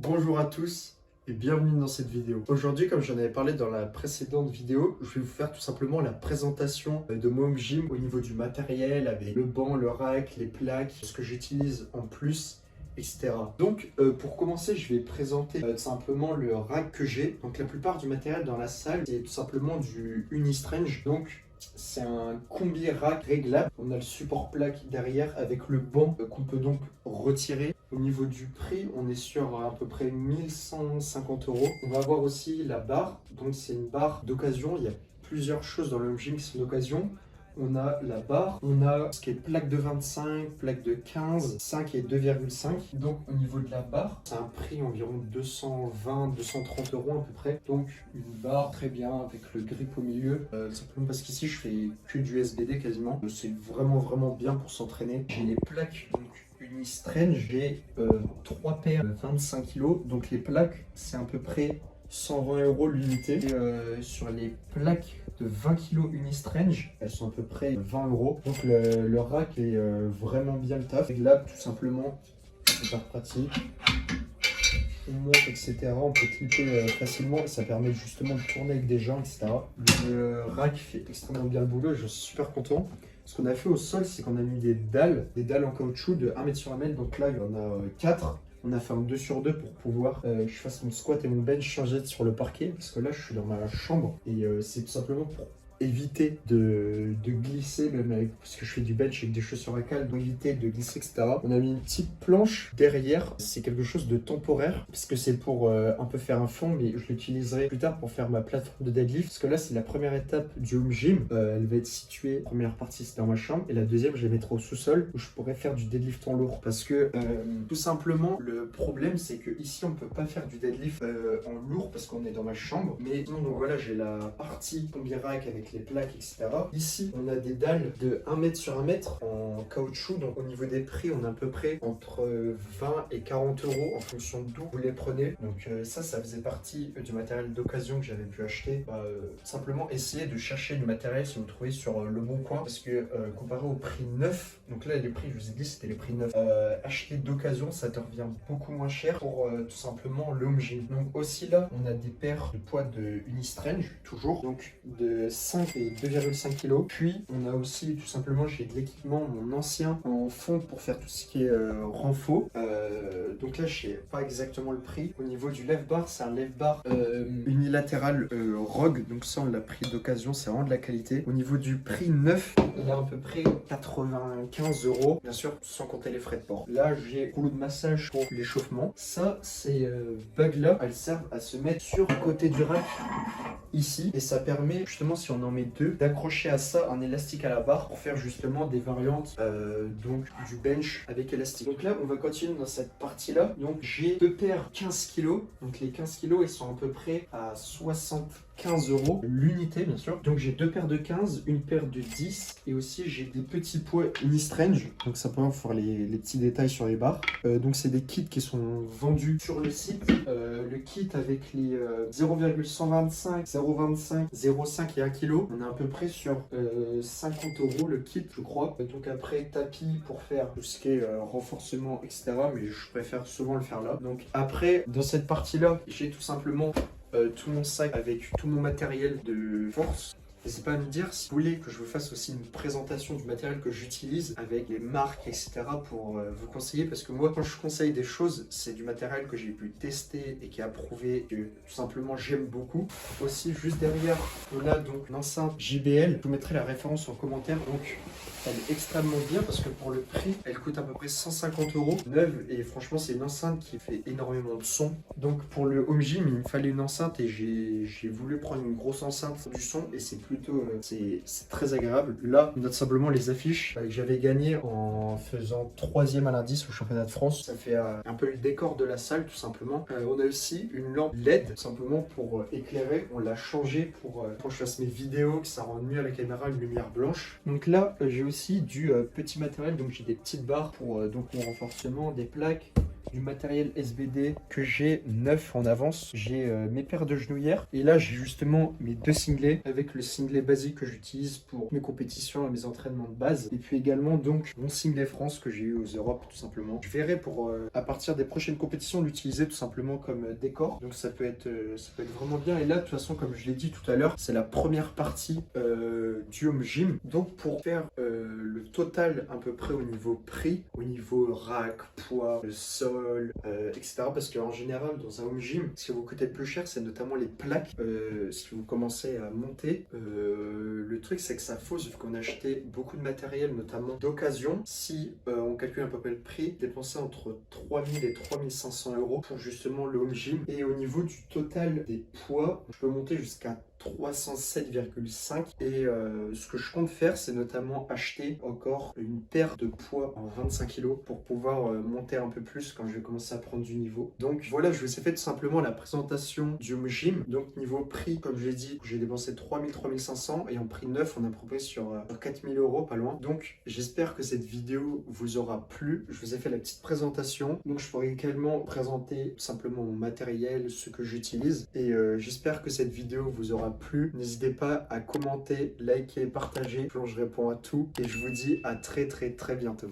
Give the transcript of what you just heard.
Bonjour à tous et bienvenue dans cette vidéo. Aujourd'hui, comme j'en avais parlé dans la précédente vidéo, je vais vous faire tout simplement la présentation de mon home gym au niveau du matériel avec le banc, le rack, les plaques, ce que j'utilise en plus, etc. Donc pour commencer, je vais présenter tout simplement le rack que j'ai. Donc la plupart du matériel dans la salle, c'est tout simplement du Unistrange. Donc c'est un combi rack réglable. On a le support plaque derrière avec le banc qu'on peut donc retirer. Au niveau du prix, on est sur à peu près 1150 euros. On va avoir aussi la barre. Donc c'est une barre d'occasion. Il y a plusieurs choses dans le home gym qui sont d'occasion. On a la barre, on a ce qui est plaque de 25, plaque de 15, 5 et 2,5. Donc au niveau de la barre, c'est un prix environ 220-230 euros à peu près. Donc une barre très bien avec le grip au milieu. Simplement parce qu'ici je fais que du SBD quasiment. C'est vraiment bien pour s'entraîner. J'ai les plaques donc Unistrange, j'ai 3 paires de 25 kg. Donc les plaques c'est à peu près 120 euros l'unité. Sur les plaques de 20 kg Unistrange, elles sont à peu près 20 euros. Donc le rack est vraiment bien le taf. Réglable tout simplement, hyper pratique. On monte, etc. On peut clipper facilement et ça permet justement de tourner avec des gens, etc. Le rack fait extrêmement bien le boulot et je suis super content. Ce qu'on a fait au sol, c'est qu'on a mis des dalles en caoutchouc de 1 mètre sur 1 mètre. Donc là, il y en a 4. On a fait un 2 sur 2 pour pouvoir que je fasse mon squat et mon bench changer sur le parquet. Parce que là, je suis dans ma chambre et c'est tout simplement pour éviter de glisser, même avec, parce que je fais du bench avec des chaussures à cale, donc éviter de glisser, etc. On a mis une petite planche derrière, c'est quelque chose de temporaire, parce que c'est pour un peu faire un fond, mais je l'utiliserai plus tard pour faire ma plateforme de deadlift, parce que là c'est la première étape du home gym, elle va être située, la première partie c'est dans ma chambre, et la deuxième je la mettrai au sous-sol, où je pourrais faire du deadlift en lourd, parce que tout simplement, le problème c'est que ici on peut pas faire du deadlift en lourd, parce qu'on est dans ma chambre, mais sinon donc voilà, j'ai la partie combi rack avec les plaques, etc. Ici, on a des dalles de 1 mètre sur 1 mètre en caoutchouc. Donc, au niveau des prix, on est à peu près entre 20 et 40 euros en fonction d'où vous les prenez. Donc, ça faisait partie du matériel d'occasion que j'avais pu acheter. Simplement, essayer de chercher du matériel si vous le trouvez sur le bon coin. Parce que, comparé au prix neuf, donc là, les prix, je vous ai dit, c'était les prix neufs. Acheter d'occasion, ça te revient beaucoup moins cher pour tout simplement le home gym. Donc, aussi là, on a des paires de poids de Unistrange, toujours. Donc, de 5 et 2,5 kg. Puis on a aussi tout simplement, j'ai de l'équipement, mon ancien en fonte pour faire tout ce qui est renfort. Donc là je sais pas exactement le prix. Au niveau du lève bar, c'est un lève bar unilatéral Rogue. Donc ça on l'a pris d'occasion, c'est vraiment de la qualité. Au niveau du prix neuf, il y a à peu près 95 euros. Bien sûr sans compter les frais de port. Là j'ai rouleau de massage pour l'échauffement. Ça ces bagues là, elles servent à se mettre sur le côté du rack ici et ça permet justement si on en met deux d'accrocher à ça un élastique à la barre pour faire justement des variantes donc du bench avec élastique. Donc là on va continuer dans cette partie là. Donc j'ai deux paires 15 kg, donc les 15 kg ils sont à peu près à 75 euros l'unité bien sûr. Donc j'ai deux paires de 15, une paire de 10 et aussi j'ai des petits poids Unistrange, donc ça peut faire les petits détails sur les barres. Donc c'est des kits qui sont vendus sur le site. Le kit avec les 0,125, 0,25, 0,5 et 1 kg, on est à peu près sur 50 euros le kit je crois. Donc après tapis pour faire tout ce qui est renforcement etc, mais je préfère souvent le faire là. Donc après dans cette partie là j'ai tout simplement tout mon sac avec tout mon matériel de force. N'hésitez pas à me dire si vous voulez que je vous fasse aussi une présentation du matériel que j'utilise avec les marques, etc. pour vous conseiller. Parce que moi, quand je conseille des choses, c'est du matériel que j'ai pu tester et qui est approuvé, que tout simplement j'aime beaucoup. Aussi, juste derrière, on a donc l'enceinte JBL. Je vous mettrai la référence en commentaire. Donc, elle est extrêmement bien parce que pour le prix, elle coûte à peu près 150 euros neuve. Et franchement, c'est une enceinte qui fait énormément de son. Donc, pour le home gym, il me fallait une enceinte et j'ai voulu prendre une grosse enceinte pour du son. Et c'est plutôt c'est très agréable. Là on note simplement les affiches que j'avais gagné en faisant 3e à l'indice au championnat de France. Ça fait un peu le décor de la salle tout simplement. On a aussi une lampe LED tout simplement pour éclairer. On l'a changé pour quand je fasse mes vidéos que ça rende mieux à la caméra, une lumière blanche. Donc là j'ai aussi du petit matériel, donc j'ai des petites barres pour donc mon renforcement, des plaques, du matériel SBD que j'ai neuf en avance. J'ai mes paires de genouillères et là j'ai justement mes deux singlets avec le singlet basique que j'utilise pour mes compétitions et mes entraînements de base. Et puis également donc mon singlet France que j'ai eu aux Europes tout simplement. Je verrai pour à partir des prochaines compétitions l'utiliser tout simplement comme décor. Donc ça peut être vraiment bien. Et là de toute façon comme je l'ai dit tout à l'heure, c'est la première partie du home gym. Donc pour faire le total à peu près au niveau prix, au niveau rack, poids, le sol, etc. Parce qu'en général dans un home gym, ce qui vous coûte le plus cher c'est notamment les plaques. Si vous commencez à monter, le truc c'est que ça fausse vu qu'on a acheté beaucoup de matériel notamment d'occasion. Si on calcule à peu près le prix, dépenser entre 3000 et 3500 euros pour justement le home gym. Et au niveau du total des poids, je peux monter jusqu'à 307,5 et ce que je compte faire c'est notamment acheter encore une paire de poids en 25 kg pour pouvoir monter un peu plus quand je vais commencer à prendre du niveau. Donc voilà, je vous ai fait tout simplement la présentation du home gym. Donc niveau prix, comme je l'ai dit, j'ai dépensé 3500 et en prix neuf on a proposé sur 4000 euros, pas loin. Donc j'espère que cette vidéo vous aura plu. Je vous ai fait la petite présentation, donc je pourrais également présenter tout simplement mon matériel, ce que j'utilise, et j'espère que cette vidéo vous aura plu. N'hésitez pas à commenter, liker, partager. Je réponds à tout et je vous dis à très bientôt.